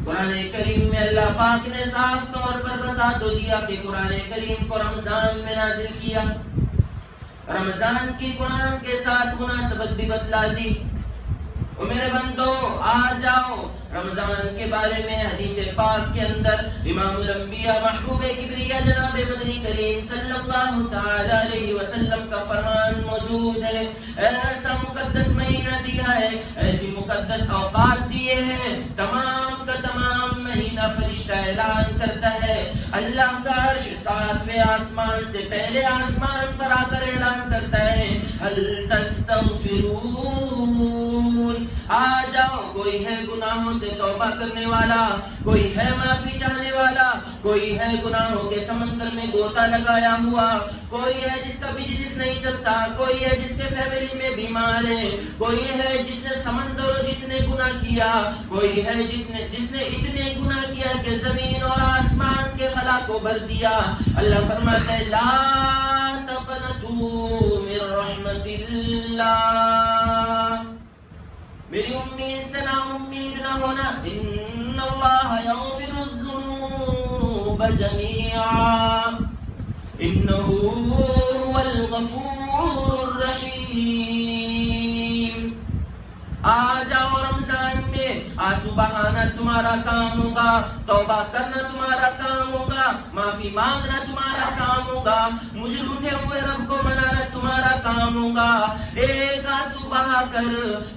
قرآن کریم میں اللہ پاک نے صاف طور پر بتا تو دیا کہ قرآن کریم کو رمضان میں نازل کیا، رمضان کی قرآن کے ساتھ مناسبت بھی بتلا دی۔ او میرے بندو آ جاؤ، رمضان کے بارے میں حدیث پاک کے اندر امام الانبیاء محبوب کبریا جناب مدنی کریم صلی اللہ تعالی علیہ وسلم کا فرمان موجود ہے۔ ایسا مقدس مہینہ دیا ہے، ایسی مقدس اوقات دیے ہیں، تمام کا تمام مہینہ فرشتہ اعلان کرتا ہے، اللہ کا عرش 7ویں آسمان سے پہلے آسمان پر آ کر اعلان کرتا ہے، هل تستغفرون، آ جاؤ، کوئی ہے گناہوں سے توبہ کرنے والا، کوئی ہے معافی چاہنے والا، کوئی ہے گناہوں کے سمندر میں غوطہ لگایا ہوا، کوئی ہے جس کا بزنس نہیں چلتا، کوئی ہے جس کے فیملی میں بیمار ہے، کوئی ہے جس نے سمندر جتنے گناہ کیا، کوئی ہے جس نے اتنے گناہ کیا کہ زمین اور آسمان کے خلا کو بھر دیا۔ اللہ فرماتا ہے لا تقنطوا من رحمت اللہ، میری امید سے نا امید نہ ہونا، ان اللہ یغفر الذنوب جميعا انہ هو الغفور الرحیم۔ آ جاؤ رمضان میں، آنسو بہانا تمہارا کام ہوگا، توبہ کرنا تمہارا کام ہوگا، معافی مانگنا تمہارا کام ہوگا، مجھے روٹھے ہوئے رب کو منانا تمہارا کام ہوگا۔ ایک آنسو بہا کر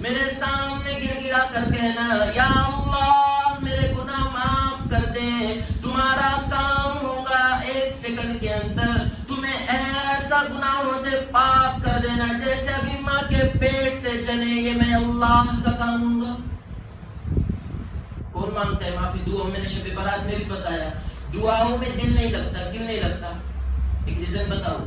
میرے سامنے گر گرا کر کہنا یا اللہ میرے گناہ معاف کر دے، تمہارا کام ہوگا ایک سیکنڈ کے اندر تمہیں ایسا گناہوں سے پاک کر دینا جیسے ابھی ماں کے پیٹ سے جنے، یہ میں اللہ کا کام ہوگا۔ کون مانگتا ہے معافی؟ دعا میں نے شب برات میں بھی بتایا، دعاؤں میں دل نہیں لگتا، کیوں نہیں لگتا؟ ایک ریزن بتاؤ،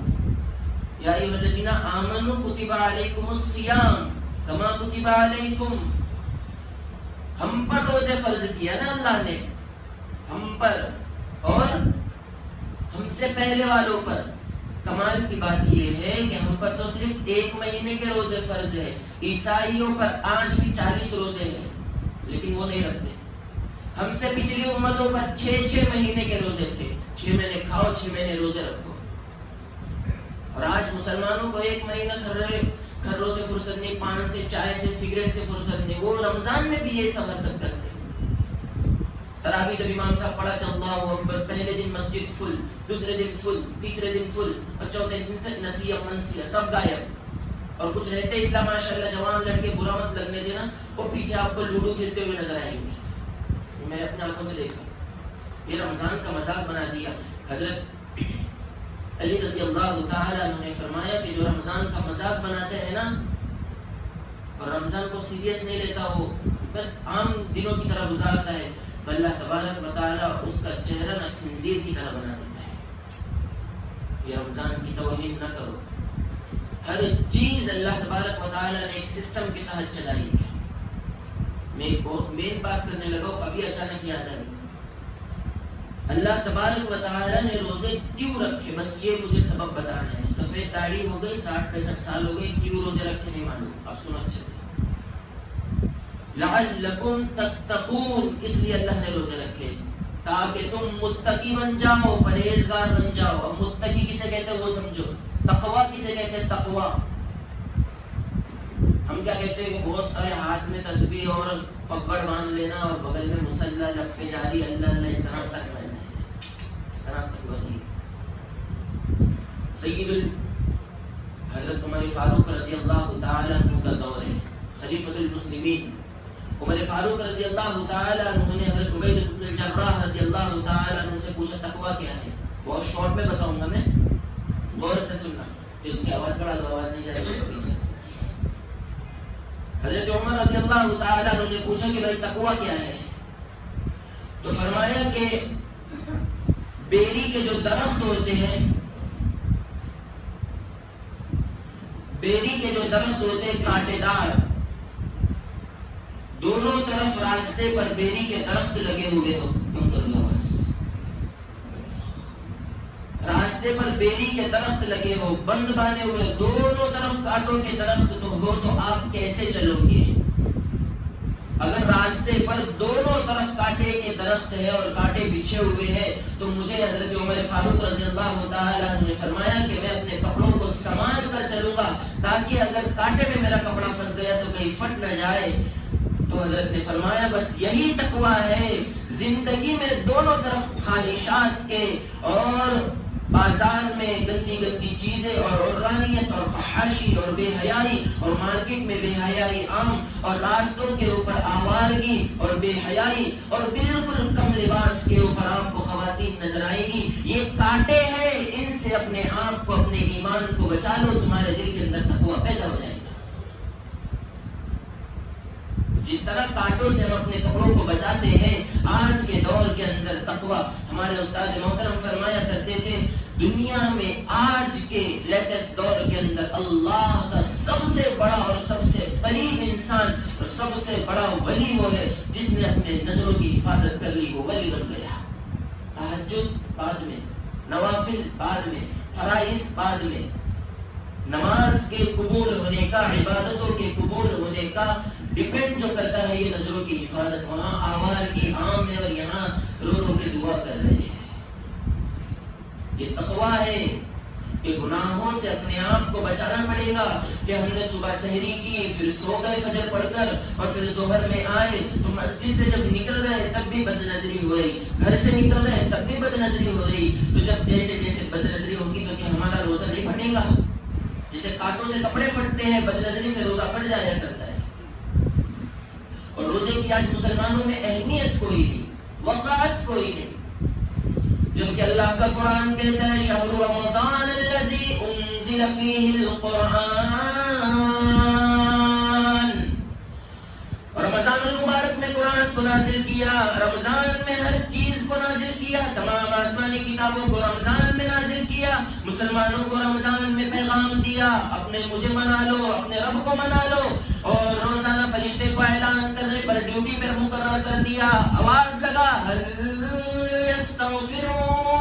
یا ایھا الذین آمنوا کتب علیکم الصیام کما کتب علیکم، ہم پر روزے فرض کیا نا اللہ نے، ہم پر اور ہم سے پہلے والوں پر۔ کمال کی بات یہ ہے کہ ہم پر تو صرف 1 مہینے کے روزے فرض ہے، عیسائیوں پر آج بھی 40 روزے ہیں لیکن وہ نہیں رکھتے۔ ہم سے پچھلی امتوں پر 6 مہینے کے روزے تھے، 6 مہینے کھاؤ 6 مہینے روزے رکھو، اور آج مسلمانوں کو 1 مہینہ گھروں سے فرصت نہیں، پان سے، چائے سے، سگریٹ سے فرصت نہیں، وہ رمضان میں بھی یہ سب حرکت کرتے۔ تراویح جب امام صاحب پڑھاتے اللہ اکبر، پہلے دن مسجد فل، دوسرے دن فل، تیسرے دن فل، اور چوتھے دن سے نسیہ منسیہ سب غائب، اور کچھ رہتے ہی ماشاءاللہ جوان لڑکے، برا مت لگنے دینا، وہ پیچھے آپ کو لوڈو کھیلتے ہوئے نظر آئیں گے، میں نے اپنے آنکھوں سے دیکھا۔ یہ رمضان کا مذاق بنا دیا۔ حضرت علی رضی اللہ تعالی عنہ نے فرمایا کہ جو رمضان کا مذاق بناتے ہیں نا اور رمضان کو سیریس نہیں لیتا، وہ بس عام دنوں کی طرح گزارتا ہے، تو اللہ تبارک و تعالی اس کا چہرہ نہ خنزیر کی طرح بنا دیتا ہے۔ یہ رمضان کی توہین نہ کرو، ہر چیز اللہ تبارک و تعالی نے ایک سسٹم کے تحت چلائی ہے۔ میں ایک بہت مین بات کرنے لگا ہوں، ابھی اچانک یاد آئی۔ اللہ تبارک و تعالی نے روزے کیوں رکھے، بس یہ مجھے سبب بتانا ہے۔ سفید داڑھی ہو گئی، 60-65 سال ہو گئے، کیوں روزے رکھے نہیں معلوم، اب سنو اچھے سے۔ لعلکم تتقون، اس لیے اللہ نے روزے رکھے تاکہ تم متقی بن جاؤ، پرہیزگار بن جاؤ۔ اب متقی کسے کہتے ہیں وہ سمجھو، تقوی کسے کہتے ہیں؟ تقوی ہم کیا کہتے ہیں کہ بہت سارے ہاتھ میں تسبیح اور پگڑ باندھ لینا اور بغل میں مصلی رکھ کے جاری اللہ اللہ اس طرح تک رہنا ہے، اس طرح تک وہی۔ سید حضرت عمر فاروق رضی اللہ تعالی عنہ کا دور ہے، خلیفۃ المسلمین عمر فاروق رضی اللہ تعالی عنہ نے حضرت عبید بن الجراح رضی اللہ تعالی عنہ سے پوچھا تقویٰ کیا ہے؟ بہت شارٹ میں بتاؤں گا، میں غور سے سننا، اس کی آواز بڑھا دو، آواز نہیں جا رہی ہے پیچھے۔ حضرت عمر رضی اللہ تعالی عنہ نے پوچھا کہ بھائی تقویٰ کیا ہے؟ تو فرمایا کہ بیری کے جو درخت ہوتے ہیں، بیری کے جو درخت ہوتے ہیں کانٹے دار، دونوں طرف راستے پر بیری کے درخت لگے ہوئے ہو، راستے پر بیری کے درخت لگے ہو، بند باندھے ہوئے، دونوں طرف کانٹوں کے درخت تو ہو، تو آپ کیسے چلو گے؟ اگر راستے پر دونوں طرف کانٹے کے درخت ہے اور کانٹے بچھے ہوئے ہیں تو مجھے حضرت عمر فاروق رضی اللہ تعالیٰ عنہ نے فرمایا کہ میں اپنے کپڑوں کو سنبھال کر چلوں گا تاکہ اگر کانٹے میں میرا کپڑا پھنس گیا تو کہیں پھٹ نہ جائے. تو حضرت نے فرمایا بس یہی تقویٰ ہے. زندگی میں دونوں طرف خواہشات کے اور بازار میں گندی گندی چیزیں اور عرانیت اور فحاشی اور بے حیائی اور مارکیٹ میں بے حیائی عام اور راستوں کے اوپر آوارگی اور بے حیائی اور بالکل کم لباس کے اوپر آپ کو خواتین نظر آئے گی. یہ کانٹے ہیں, ان سے اپنے آپ کو اپنے ایمان کو بچا لو, تمہارے دل کے اندر تقویٰ پیدا ہو جائے گا. جس طرح کانٹوں سے ہم اپنے کپڑوں کو بچاتے ہیں, آج کے دور کے اندر تقویٰ, ہمارے استاد محترم فرمایا کرتے تھے دنیا میں آج کے لیٹسٹ دور کے اندر اللہ کا سب سے بڑا اور سب سے قریب انسان اور سب سے بڑا ولی وہ ہے جس نے اپنے نظروں کی حفاظت کر لی, وہ ولی بن گیا. تہجد بعد میں, نوافل بعد میں, فرائض بعد میں. نماز کے قبول ہونے کا, عبادتوں کے قبول ہونے کا ڈیپینڈ جو کرتا ہے یہ نظروں کی حفاظت. وہاں آوارگی عام ہے اور یہاں رو رو کے دعا کر رہے ہیں. یہ تقویٰ ہے کہ گناہوں سے اپنے آپ کو بچانا پڑے گا کہ ہم نے صبح سحری کی, پھر سو گئے فجر پڑھ کر, اور پھر ظہر میں آئے تو مسجد سے جب نکل رہے تب بھی بد نظری ہو رہی, گھر سے نکل رہے تب بھی بد نظری ہو رہی. تو جب جیسے جیسے بد نظری ہوگی تو کیا ہمارا روزہ نہیں پھٹے گا؟ جسے کانٹوں سے کپڑے پھٹتے ہیں, بد نظری سے روزہ پھٹ جایا کرتا ہے. اور روزے کی آج مسلمانوں میں اہمیت کوئی نہیں, وقعت کوئی نہیں, جبکہ اللہ کا قرآن کہتا ہے شہر رمضان الذی انزل فیہ القرآن. رمضان المبارک میں قرآن کو نازل کیا, رمضان میں ہر چیز کو نازل کیا, تمام آسمانی کتابوں کو رمضان میں نازل کیا, مسلمانوں کو رمضان میں پیغام دیا اپنے مجھے منا لو, اپنے رب کو منا لو, اور روزانہ فرشتے کو اعلان کرنے پر ڈیوٹی پر مقرر کر دیا, آواز لگا هل يستغفرون,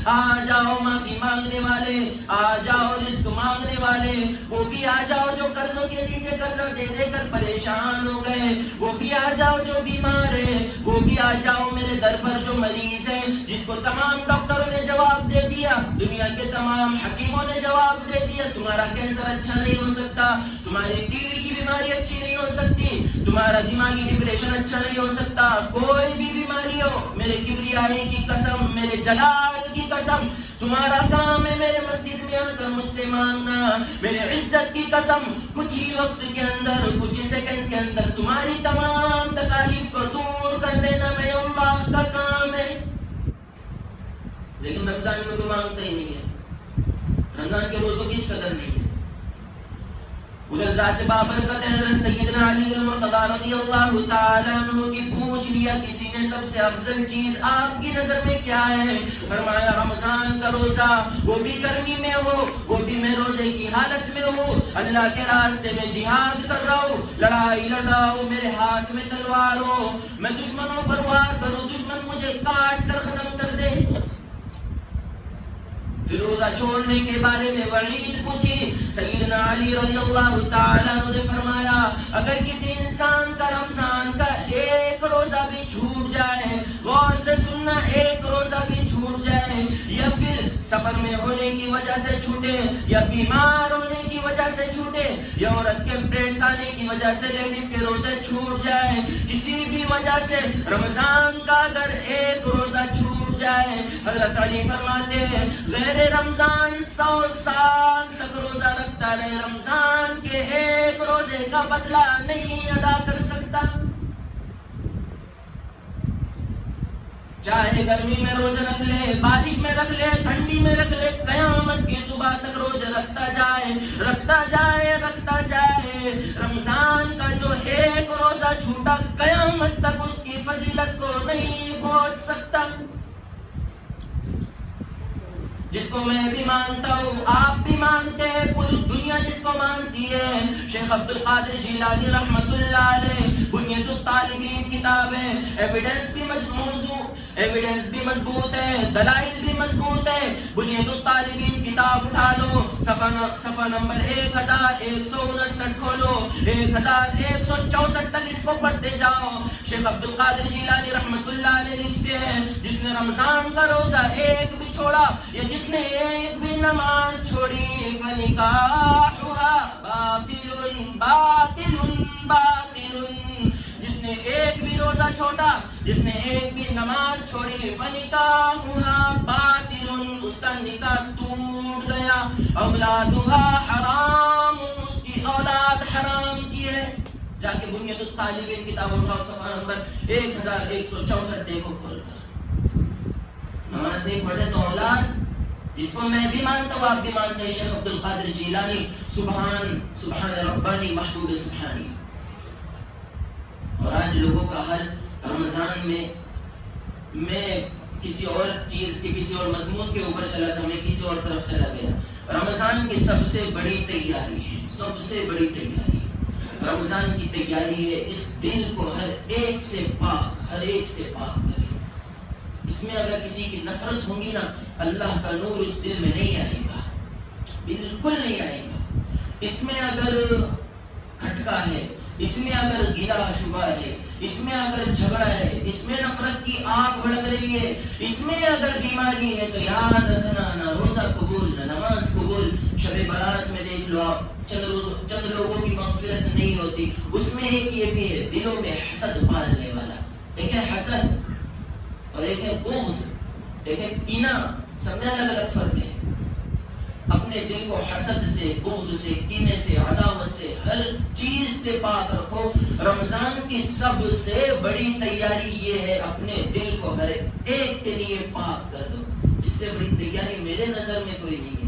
آ جاؤ معافی مانگنے والے, آ جاؤ رزق مانگنے والے, وہ بھی آ جاؤ جو قرضوں کے نیچے قرضہ دے دے کر پریشان ہو گئے, وہ بھی آ جاؤ جو بیمار ہے, وہ بھی آ جاؤ میرے در پر جو مریض ہے, جس کو تمام ڈاکٹروں نے جواب دے دیا, دنیا کے تمام حکیموں نے جواب دے دیا تمہارا کینسر اچھا نہیں ہو سکتا, تمہاری ٹی وی کی بیماری اچھی نہیں ہو سکتی, تمہارا دماغی ڈپریشن اچھا نہیں ہو سکتا, کوئی بھی بیماری ہو, میرے کبریائی کی قسم, میرے جلال کی قسم, تمہارا کام ہے میرے مسجد میں آ کر مجھ سے مانگنا, میرے عزت کی قسم, کچھ ہی وقت کے اندر, کچھ ہی سیکنڈ کے اندر تمہاری تمام تکالیف کو دور کر دینا میں اللہ کا کام ہے. لیکن رمضان میں کوئی مانگتا ہی نہیں ہے, رمضان کے روزوں کی قدر نہیں ہے. ادھر ذات بابرکت حضرت سیدنا علی المرتضی رضی اللہ تعالیٰ عنہ کی پوچھ لیا کسی نے سب سے افضل چیز آپ کی نظر میں کیا ہے؟ فرمایا رمضان کا روزہ, وہ بھی گرمی میں ہو, وہ بھی میں روزے کی حالت میں ہوں, اللہ کے راستے میں جہاد کر رہا ہوں, لڑائی لڑ رہا ہوں, میرے ہاتھ میں تلوار ہو, میں دشمنوں پر وار کروں, دشمن مجھے کاٹ کر ختم کر دے. پھر روزہ چھوڑنے کے بارے میں وعید پوچھی, سیدنا علی رضی اللہ تعالیٰ عنہ نے فرمایا اگر کسی انسان کا رمضان کا ایک روزہ بھی چھوٹ جائے, غور سے سننا, ایک روزہ بھی چھوٹ جائے, یا پھر سفر میں ہونے کی وجہ سے چھوٹے, یا بیمار ہونے کی وجہ سے چھوٹے, یا عورت کے پیریڈز آنے کی وجہ سے لیڈیز کے روزے چھوٹ جائے, کسی بھی وجہ سے رمضان کا اگر ایک روزہ چھوٹ جائے, حضرت علی فرماتے ہیں غیر رمضان 100 سال تک روزہ رکھتا رہے, رمضان کے ایک روزے کا بدلہ نہیں ادا کر سکتا. چاہے گرمی میں روزے رکھ لے, بارش میں رکھ لے, ٹھنڈی میں رکھ لے, قیامت کی صبح تک روزے رکھتا جائے, رکھتا جائے, رکھتا جائے. رمضان کا جو ایک روزہ چھوٹا قیامت تک اس کی فضیلت کو نہیں پہنچ سکتا. جس کو میں بھی مانتا ہوں, آپ بھی مانتے ہیں, پوری دنیا جس کو مانتی ہے, شیخ عبد القادر جیلانی رحمت اللہ علیہ, بنیت الطالبین کتاب ہے, ایویڈنس کی موضوع ایویڈنس بھی مضبوط ہے، دلائل بھی مضبوط ہے. بنیاد الطالبین کتاب اٹھا لو، صفحہ نمبر 1159 کھولو، 1164 تک اس کو پڑھتے جاؤ. شیخ عبد القادر جیلانی رحمت اللہ علیہ لکھتے ہیں جس نے رمضان کا روزہ ایک بھی چھوڑا یا جس نے ایک بھی نماز چھوڑی فنکاحها باطل باطل باطل. جس نے ایک بھی روزہ چھوڑا، جس نے ایک بھی نماز چھوڑی فنکاحها باطل، اس کا نکاح ٹوٹ گیا. اولادها حرام، اس کی اولاد حرام کی ہے. جا کے بنیاد الطالبین کتاب اٹھاؤ، صفحہ نمبر 1164 دیکھو کھول کر. نماز نہیں پڑھے تو اولاد، جس کو میں بھی مانتا ہوں آپ بھی مانتے ہیں، شیخ عبد القادر جیلانی سبحان ربانی محبوب سبحانی. اور آج لوگوں کا حل رمضان میں کسی اور چیز کے کسی اور مضمون کے اوپر چلا تھا، میں کسی اور طرف چلا گیا. رمضان کی سب سے بڑی تیاری ہے، سب سے بڑی تیاری رمضان کی تیاری ہے اس دل کو ہر ایک سے پاک کرے. اس میں اگر کسی کی نفرت ہوگی نا، اللہ کا نور اس دل میں نہیں آئے گا، بالکل نہیں آئے گا. اس میں اگر کھٹکا ہے، اس میں اگر گلا شبہ ہے، اس میں اگر جھگڑا ہے، اس میں نفرت کی آگ بھڑک رہی ہے، اس میں اگر بیماری ہے، تو یاد رکھنا نہ روزہ قبول نہ نماز قبول. شب برات میں دیکھ لو آپ، چند لوگوں کی مغفرت نہیں ہوتی. اس میں ایک یہ بھی ہے، دلوں میں حسد پالنے والا. ایک ہے حسد اور ایک ہے بغض، ایک ہے کینہ. سمجھا الگ الگ فرق ہے. اپنے دل کو حسد سے، بغض سے، کینے سے، عداوت سے، ہر چیز سے پاک رکھو. رمضان کی سب سے بڑی تیاری یہ ہے اپنے دل کو ہر ایک کے لیے پاک کر دو. اس سے بڑی تیاری میرے نظر میں کوئی نہیں ہے.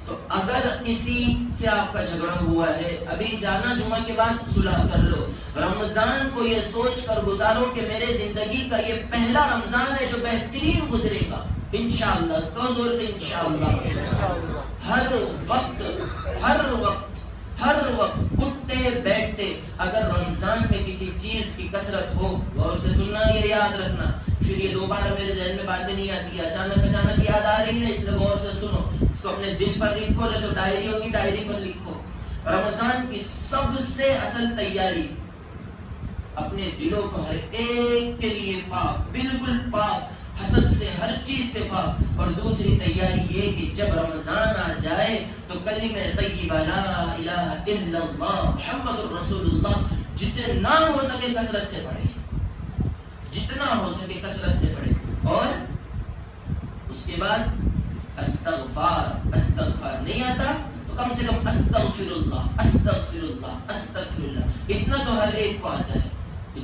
تو اگر کسی سے آپ کا جھگڑا ہوا ہے، ابھی جانا جمعہ کے بعد صلح کر لو. رمضان کو یہ سوچ کر گزارو کہ میرے زندگی کا یہ پہلا رمضان ہے جو بہترین گزرے گا انشاءاللہ. اس کو زور سے انشاءاللہ. ہر وقت اٹھتے بیٹھتے اگر رمضان میں کسی چیز کی کثرت ہو، غور سے سننا، یہ یاد رکھنا. پھر یہ دوبارہ میرے ذہن میں باتیں نہیں آتی، اچانک یاد آ رہی ہے، اس لیے غور سے سنو. اس کو اپنے دل پر لکھو، تو ڈائری ہوگی ڈائری پر لکھو. رمضان کی سب سے اصل تیاری اپنے دلوں کو ہر ایک کے لیے پاک، بالکل پاک، حسد سے، ہر چیز سے پاک. اور دوسری تیاری یہ کہ جب رمضان آ جائے تو کلمہ طیبہ لا الہ الا اللہ محمد الرسول اللہ جتنا ہو سکے کثرت سے پڑھے، جتنا ہو سکے کثرت سے پڑھے. اور اس کے بعد استغفار نہیں آتا تو کم سے کم استغفر اللہ استغفر اللہ استغفر اللہ، اتنا تو ہر ایک کو آتا ہے.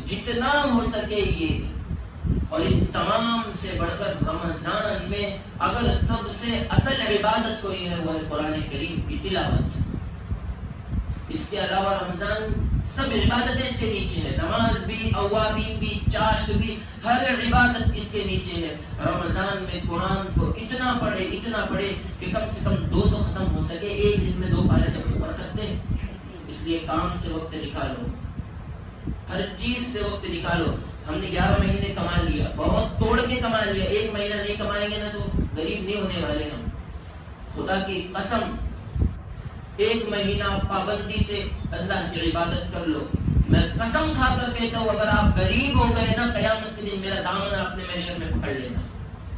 جتنا ہو سکے یہ. اور ان تمام سے بڑھ کر رمضان میں اگر سب سے اصل عبادت کوئی ہے وہ ہے قرآن کریم کی تلاوت. اس کے علاوہ رمضان سب عبادتیں اس کے نیچے ہے، نماز بھی، اوابین بھی، چاشت بھی، ہر عبادت اس کے نیچے ہے. رمضان میں قرآن کو اتنا پڑھے کہ کم سے کم 2 تو ختم ہو سکے. ایک دن میں 2 پارے تک پڑھ سکتے ہیں. اس لیے کام سے وقت نکالو، ہر چیز سے وقت نکالو. ہم نے 11 مہینے کما لیا، بہت توڑ کے کما لیا. 1 مہینہ نہیں کمائیں گے نا تو غریب نہیں ہونے والے ہم. خدا کی قسم 1 مہینہ پابندی سے اللہ کی عبادت کر لو. میں قسم کھا کر کہتا ہوں اگر آپ غریب ہو گئے نا، قیامت کے دن میرا دامن اپنے محشر میں پکڑ لینا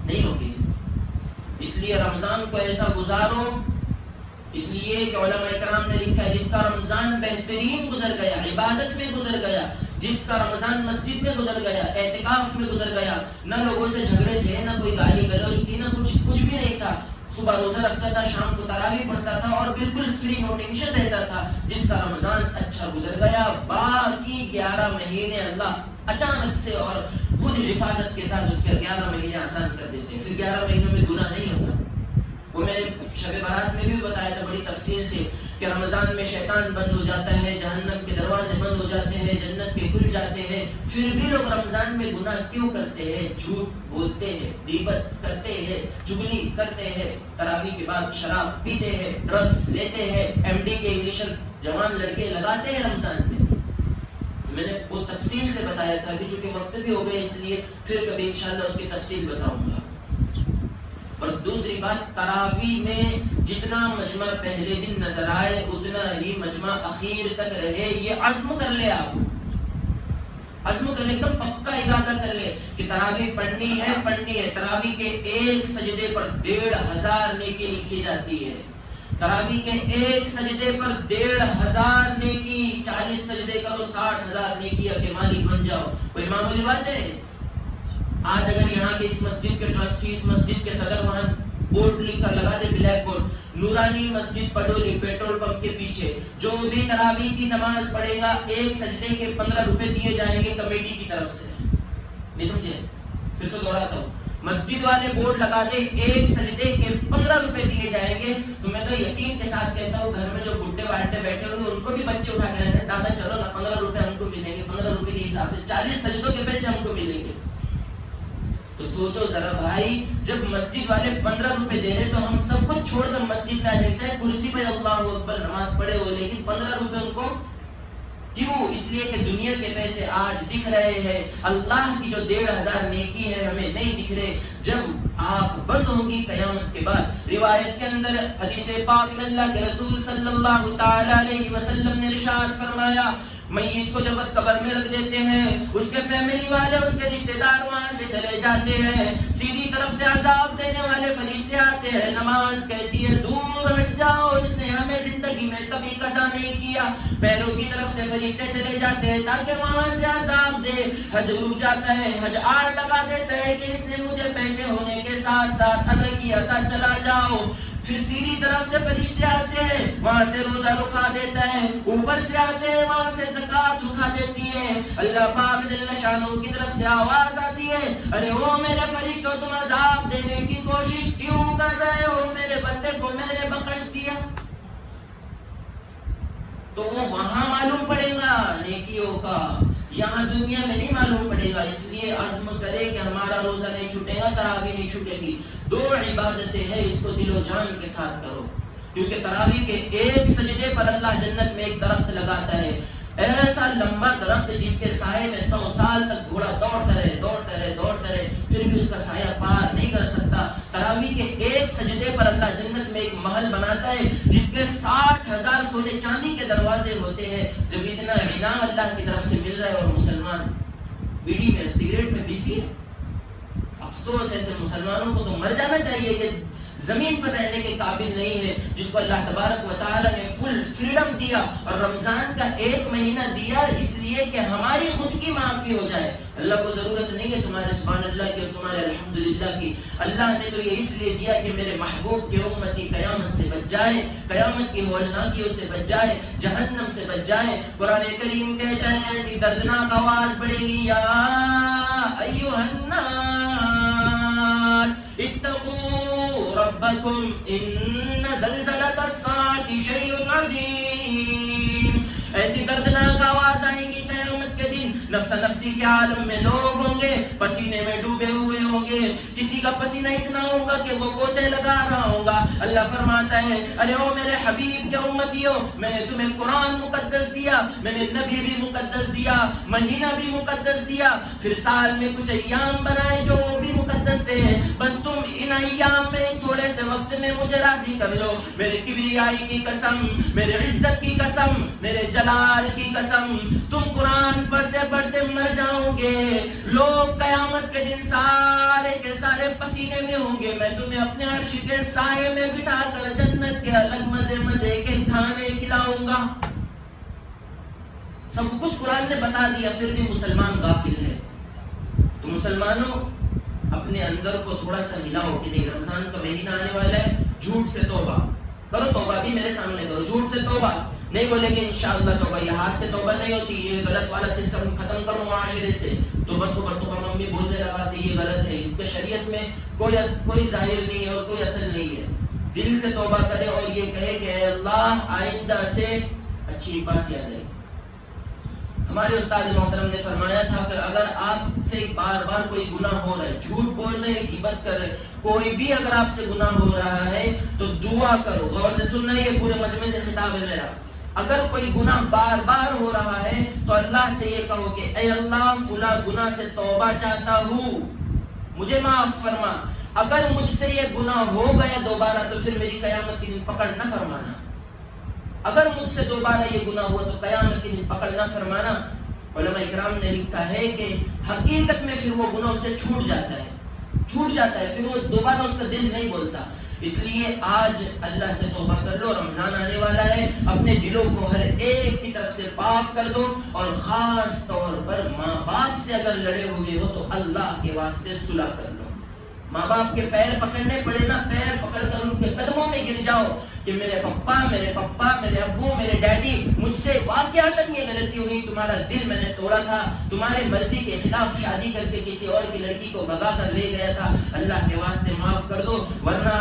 نہیں ہوگی. اس لیے رمضان کو ایسا گزارو. اس لیے کہ علماء کرام نے لکھا ہے جس کا رمضان بہترین گزر گیا، عبادت میں گزر گیا، جس کا رمضان مسجد میں گزر گیا، اعتکاف میں گزر گیا، نہ لوگوں سے جھگڑے تھے، نہ کوئی گالی گلوچ تھی، نہ کچھ بھی نہیں تھا. صبح روزہ رکھتا تھا، شام کو تراویح پڑھتا تھا اور بالکل فری، نو ٹینشن رہتا تھا. جس کا رمضان اچھا گزر گیا، باقی 11 مہینے اللہ اچانک سے اور خود حفاظت کے ساتھ اس کے 11 مہینے آسان کر دیتے ہیں. پھر 11 مہینوں میں گناہ نہیں ہوتا. وہ میں نے شب برات میں بھی بتایا تھا بڑی تفصیل سے کہ رمضان میں شیطان بند ہو جاتا ہے، جہنم کے دروازے بند ہو جاتے ہیں، جنت کے کھل جاتے ہیں. پھر بھی لوگ رمضان میں گناہ کیوں کرتے ہیں؟ جھوٹ بولتے ہیں، غیبت کرتے ہیں، چغلی کرتے ہیں، تراویح کے بعد شراب پیتے ہیں، ڈرگس لیتے ہیں، ایم ڈی کے انجیکشن جوان لڑکے لگاتے ہیں رمضان میں. میں نے وہ تفصیل سے بتایا تھا کہ چونکہ وقت بھی ہو گیا اس لیے پھر کبھی انشاءاللہ اس کی تفصیل بتاؤں گا. اور دوسری بات، تراویح میں جتنا مجمع پہلے دن نظر آئے اتنا ہی مجمع اخیر تک رہے. یہ عزم کر لے، آپ عزم کر لے، ایک دم پکا ارادہ کر لے کہ تراویح پڑھنی ہے. تراویح کے ایک سجدے پر 1500 نیکی لکھی جاتی ہے. تراویح کے ایک سجدے پر 1500 نیکی. 40 سجدے کرو 60,000 نیکی کے مالک بن جاؤ. کوئی معمولی بات ہے؟ آج اگر یہاں کے اس مسجد کے ٹرسٹی، اس مسجد کے صدر وہاں بورڈ لکھ کر لگا دے، بلیک بورڈ، نورانی مسجد پڈولی پیٹرول پمپ کے پیچھے، جو بھی تراویح کی نماز پڑھے گا ایک سجدے کے 15 روپے دیے جائیں گے کمیٹی کی طرف سے. نہیں سمجھے؟ پھر سے دہراتا ہوں، مسجد والے بورڈ لگا دے ایک سجدے کے 15 روپے دیے جائیں گے. تو میں تو یقین کے ساتھ کہتا ہوں گھر میں جو بڈھے باٹے بیٹھے ہوں گے ان کو بھی بچے اٹھا کے رہتے، دادا چلو نا 15 روپے ہم کو ملیں گے. 15 روپے کے حساب سے 40 سجدوں کے پیسے ہم کو ملیں گے. تو سوچو ذرا بھائی، جب مسجد والے 15 روپے دے رہے تو ہم سب کچھ چھوڑ کر مسجد میں آ جائیں، چاہے کرسی پہ اللہ اکبر نماز پڑھے ہو، لیکن 15 روپے ان کو کیوں؟ اس لیے کہ دنیا کے پیسے آج دکھ رہے ہیں، اللہ کی جو 1500 نیکی ہے ہمیں نہیں دکھ رہے. جب آنکھ بند ہوگی قیامت کے بعد، روایت کے اندر حدیث پاک میں اللہ کے رسول صلی اللہ تعالی علیہ وسلم نے ارشاد فرمایا، میت کو جب قبر میں رکھ دیتے ہیں، اس کے فیملی والے، اس کے رشتہ دار وہاں سے چلے جاتے ہیں، سیدھی طرف سے عذاب دینے والے فرشتے آتے ہیں. نماز کہتی ہے دور ہٹ جاؤ، اس نے ہمیں زندگی میں کبھی قضا نہیں کیا. پیروں کی طرف سے فرشتے چلے جاتے ہیں تاکہ وہاں سے عذاب دے. حج رک جاتا ہے، حج آڑ لگا دیتا ہے کہ اس نے مجھے پیسے ہونے کے ساتھ ساتھ ادا کیا تھا، چلا جاؤ. پھر سیدھی طرف سے فرشتے آتے ہیں، وہاں سے روزہ رکا دیتا ہے. اوپر سے آتے ہیں، وہاں سے زکات رکا دیتی ہے. اللہ پاک جل شانہ کی طرف سے آواز آتی ہے، ارے او میرے فرشتوں، تم عذاب دینے کی کوشش کیوں کر رہے ہو؟ میرے بندے کو میں نے بخش دیا. تو وہ وہاں معلوم پڑے گا نیکیوں کا، یہاں دنیا میں نہیں معلوم پڑے گا. اس لیے عزم کرے کہ ہمارا روزہ نہیں چھوٹے گا، تراویح نہیں چھوٹے گی. 2 عبادتیں ہیں، اس کو دل و جان کے ساتھ کرو، کیونکہ تراویح کے ایک سجدے پر اللہ جنت میں ایک درخت لگاتا ہے، ایسا لمبا درخت جس کے سائے میں 100 سال تک گھوڑا دوڑتا رہے پھر بھی اس کا سایہ پار نہیں کر سکتا. تراویح کے ایک سجدے پر اللہ جنت میں ایک محل بناتا ہے جس کے 60,000 سونے چاندی کے دروازے ہوتے ہیں. جب اتنا انعام اللہ کی طرف سے مل رہا ہے اور مسلمان بیڑی میں سگریٹ میں بزی ہے، افسوس ایسے مسلمانوں کو تو مر جانا چاہیے کہ زمین پر رہنے کے قابل نہیں ہے، جس کو اللہ تبارک و تعالی نے فل فریڈم دیا اور رمضان کا 1 مہینہ دیا اس لیے کہ ہماری خود کی معافی ہو جائے. اللہ کو ضرورت نہیں ہے تمہارے سبحان اللہ کی اور تمہارے الحمدللہ کی. اللہ نے تو یہ اس لیے دیا کہ میرے محبوب کی امتی قیامت سے بچ جائے، قیامت کی ہولناکیوں سے بچ جائے، جہنم سے بچ جائے. قرآن کریم کہتا ہے ایسی دردناک آواز پڑے گی، یا ایھا الناس اتقوا ربکم ان زلزلۃ الساعۃ شیء عظیم. ایسی دردناک آواز آئے گی قیامت کے دن، نفس نفسی کے عالم میں لوگ ہوں گے، پسینے میں ڈوبے ہوئے ہوں گے، کسی کا پسینہ اتنا ہوگا کہ وہ گوتے لگا رہا ہوگا. اللہ فرماتا ہے ارے او میرے حبیب کے امتیوں، میں نے تمہیں قرآن مقدس دیا، میں نے نبی بھی مقدس دیا، مہینہ بھی مقدس دیا، پھر سال میں کچھ ایام بنائے جو وہ بھی مقدس تھے. بس تم ان ایام میں تھوڑے سے وقت میں مجھے راضی کر لو. میرے کبریائی کی قسم، میرے عزت کی قسم، میرے جلال کی قسم، تم قرآن پڑھتے پڑھتے مر جاؤ گے. لوگ قیامت کے دن سارے کے سارے پسینے میں ہوں گے، میں تمہیں اپنے عرش کے سائے میں بٹھا کر جنت کے الگ مزے مزے کے کھانے کھلاؤں گا. سب کچھ قرآن نے بتا دیا، پھر بھی مسلمان غافل ہے. تو مسلمانوں اپنے اندر کو تھوڑا سا ہلاؤ کہ نہیں رمضان کا مہینہ آنے والا ہے، جھوٹ سے توبہ کرو. توبہ بھی میرے سامنے کرو، جھوٹ سے توبہ نہیں بولے گے انشاءاللہ توبہ. یہ ہاتھ سے توبہ نہیں ہوتی، یہ غلط والا سسٹم ختم کرو معاشرے سے. توبہ ممی بولنے لگا کہ یہ غلط ہے، اس کے شریعت میں کوئی ظاہر نہیں ہے اور کوئی اصل نہیں ہے. دل سے توبہ کرے اور یہ کہے کہ اے اللہ آئندہ سے اچھی بات یاد رہے. ہمارے استاد محترم نے فرمایا تھا کہ اگر آپ سے بار بار کوئی گناہ ہو رہا ہے، جھوٹ بول رہے ہیں، غیبت کر رہے، کوئی بھی اگر آپ سے گناہ ہو رہا ہے تو دعا کرو. غور سے سننا، یہ پورے مجمع سے خطاب ہے میرا. اگر کوئی گناہ بار بار ہو رہا ہے تو اللہ سے یہ کہو کہ اے اللہ فلاں گناہ سے توبہ چاہتا ہوں، مجھے معاف فرما۔ اگر مجھ سے یہ گناہ ہو گیا دوبارہ تو پھر میری قیامت کے دن پکڑ نہ فرمانا۔ اگر مجھ سے دوبارہ یہ گناہ ہوا تو قیامت کے دن پکڑ نہ فرمانا۔ علماء اکرام نے لکھا ہے کہ حقیقت میں پھر وہ گناہ اس سے چھوٹ جاتا ہے، پھر وہ دوبارہ اس کا دل نہیں بولتا۔ اس لیے آج اللہ سے توبہ کر لو، رمضان آنے والا ہے، اپنے دلوں کو ہر ایک کی طرف سے پاک کر دو، اور خاص طور پر ماں باپ سے اگر لڑے ہوئے ہو تو اللہ کے واسطے صلح کر لو۔ ماں باپ کے پیر پکڑنے پڑے نا، پیر پکڑ کر ان کے قدموں میں گر جاؤ کہ میرے پپا، میرے ابو، میرے ڈیڈی، مجھ سے واقعتاً یہ غلطی ہوئی، تمہارا دل میں نے توڑا تھا، تمہاری مرضی کے خلاف شادی کر کے کسی اور کی لڑکی کو بھگا کر لے گیا تھا، اللہ کے واسطے معاف کر دو۔ ورنہ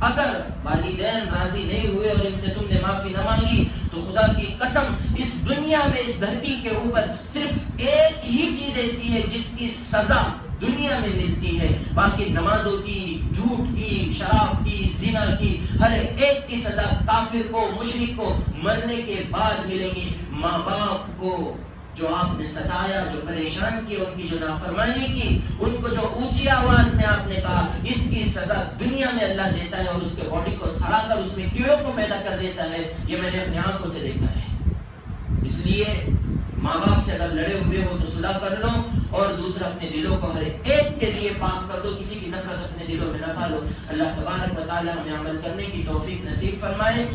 اگر والدین راضی نہیں ہوئے اور ان سے تم نے معافی نہ مانگی تو خدا کی قسم اس دنیا میں، اس دھرتی کے اوپر صرف ایک ہی چیز ایسی ہے جس کی سزا دنیا میں ملتی ہے، باقی نمازوں کی، جھوٹ کی، شراب کی، زنا کی، ہر ایک کی سزا کافر کو، مشرک کو مرنے کے بعد ملے گی۔ ماں باپ کو جو آپ نے ستایا، جو پریشان کیا، ان کی جو نافرمانی کی، ان کو جو اونچی آواز میں آپ نے کہا، اس کی سزا دنیا میں اللہ دیتا ہے، اور اس کے باڈی کو سڑا کر اس میں کیڑوں کو پیدا کر دیتا ہے۔ یہ میں نے اپنی آنکھوں سے دیکھا ہے۔ اس لیے ماں باپ سے اگر لڑے ہوئے ہو تو صلح کر لو، اور دوسرا اپنے دلوں کو ہر ایک کے لیے پاک کر دو، کسی کی نفرت اپنے دلوں میں نہ پالو۔ اللہ تبارک و تعالی ہمیں عمل کرنے کی توفیق نصیب فرمائے،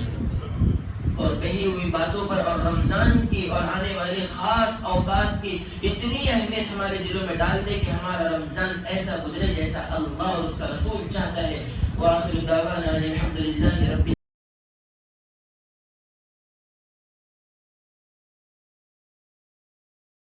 اور کہی ہوئی باتوں پر اور رمضان کی اور آنے والے خاص اوقات کی اتنی اہمیت ہمارے دلوں میں ڈال دے کہ ہمارا رمضان ایسا گزرے جیسا اللہ اور اس کا رسول چاہتا ہے۔ وآخر دعوانا